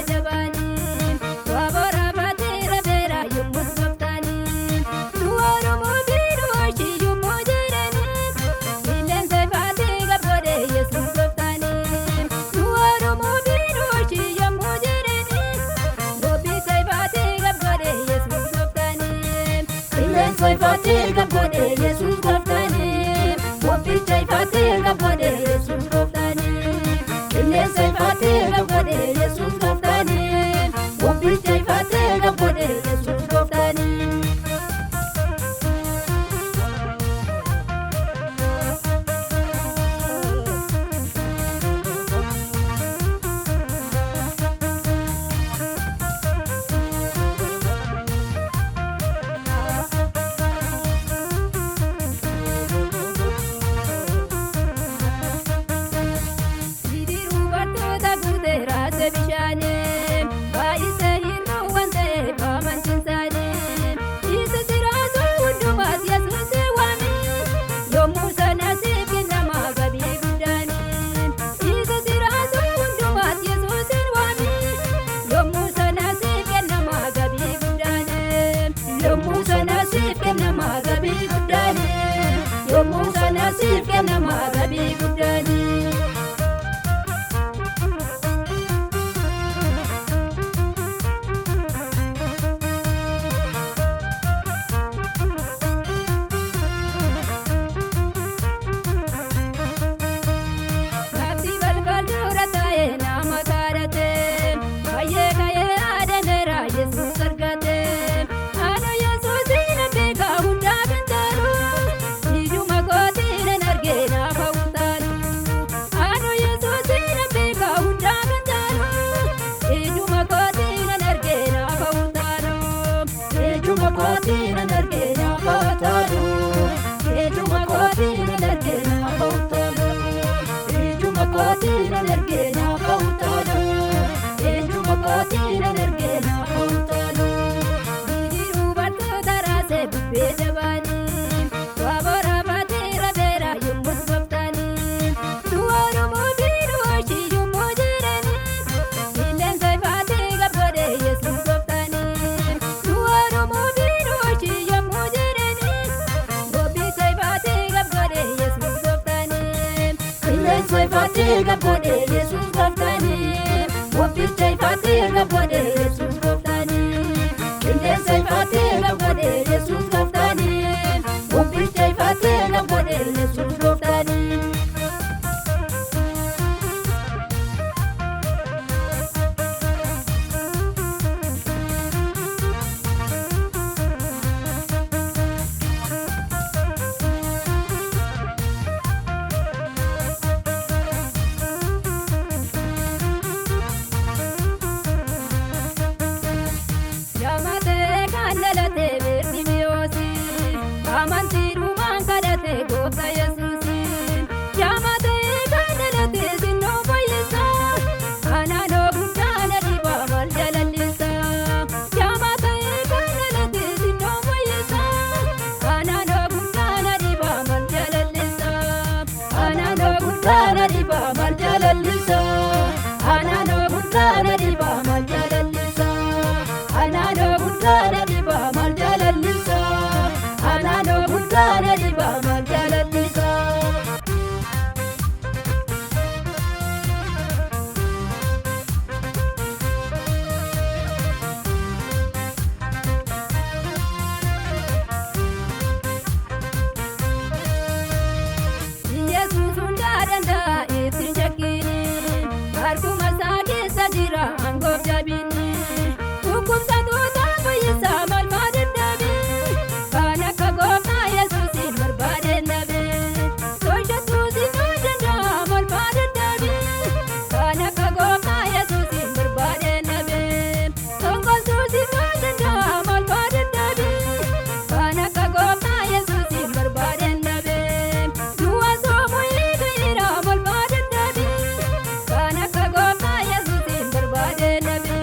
jabani wabora batira bera yumus goftani duwaro mobiru ashi yumo jirani ilen sai fati gabode yesus goftani duwaro mobiru ashi yumo jirani gobi sai fati gabode yesus goftani ilen sai fati gabode yesus goftani gobi sai fati gabode yesus goftani ilen sai fati gabode yesus goftani gobi sai fati gabode yesus goftani Bidiru battoota guutee raasee bishaanii baay'isee hir'uu waan ta'eef amansiisaanii isa siraasuu hundumaas yesuusii waami yommuu sana siif kennama gabii guddaanii isa siraasuu hundumaas yesuusiin waami yommuu sana siif kennama gabii guddaanii yommuu sana siif kennama gabii guddaanii yommuu sana siif kennama gabii guddaanii. Nafti balbal dura taa'ee nama kadhatee baay'ee ka'ee adeemeera yesus argatee ana yesuusin beeka hundaa kan taalu ijuma kootiin hin argee naaf hawwataalu ana yesuusin beeka hundaa kan taalu ijuma kootiin hin argee naaf hawwataalu ijuma kootiin hin argee naaf hawwataalu ijuma kootiin hin argee naaf hawwataalu. Ijuma kootiin argee naaf hawwataalu ijuma kootiin argee naaf hawwataalu bidiruu battoota raasee bubbee jabanii wabora batira beera yommus goftanii duwwaadhu mobiiru ashi yommuu jiranii ileen sai faatee gabgodee yesus goftanii duwwaadhu mobiiru ashi yommuu jiranii gobii sai faatee gabgodee yesus goftanii ileen sai faatee gabgodee yesus goftanii gobii sai faatee gabgodee yesus goftanii ileen sai faatee gabgodee yesus goftanii gobii sai faatee gabgodee yesus goftanii. Yamatee kan dhalatee Beertimiyoosi amantiidhumaan kadhatee gooftaa Yesuusi yamatee kan dhalatee sinnoo fayyisaa anaanoo guddaa na dhibaa maal jalallisaa yamatee kan dhalatee sinnoo fayyisaa anaanoo guddaa na dhibaa maal jalallisaa anaanoo guddaa na dhibaa maal jalallisaa anaanoo guddaa na dhibaa maal jalallisaa. Anaanoo guddaa na dhibaa maal jalallisaa anaanoo guddaa na dhibaa maal jalallisaa. Yesuus hundaa danda'a ittiin shakkiini harkuma isaa keessa jira hangoof jabinni. Dhukkubsattoota fayyisaa maal maa dadhabee kan akka gooftaa yesuusin barbaadeen dhabee tolchatuusin maal danda'a maal maa dadhabee kan akka gooftaa yesuusin barbaadeen dhabee tokkoltuusin maal danda'a maal maa dadhabee kan akka gooftaa yesuusin barbaadeen dhabee du'a soomuu eegaira maal maa dadhabee kan akka gooftaa yesuusin barbaadeen dhabee.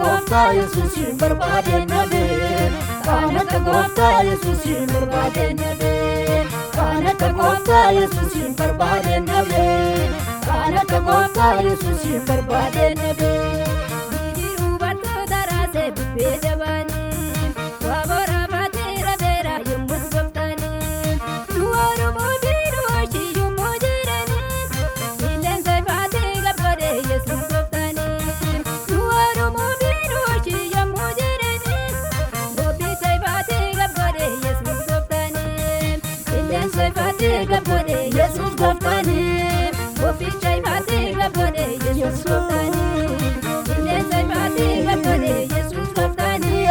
Gooftaa Yesuusin barbaadeen dhabee kan akka gooftaa Yesuusin barbaadeen dhabee kan akka gooftaa Yesuusin barbaadeen dhabee kan akka gooftaa Yesuusin barbaadeen dhabe. Bidiruu baatota raasee bubbee jabaanii waabora baatee rabeera yommus gooftaanii duwwaarumoo biirooshii yommuu jiranii qilleensa baatee gabbadee Yesuus gooftaanii duwwaarumoo biirooshii yommuu jiranii goofticha baatee gabbadee Yesuus gooftaanii qilleensa baatee gabbadee Yesuus gooftaanii goofticha baatee gabbadee Yesuus gooftaanii qilleensa baatee gabbadee Yesuus gooftaanii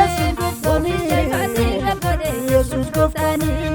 goofticha baatee gabbadee Yesuus gooftaanii.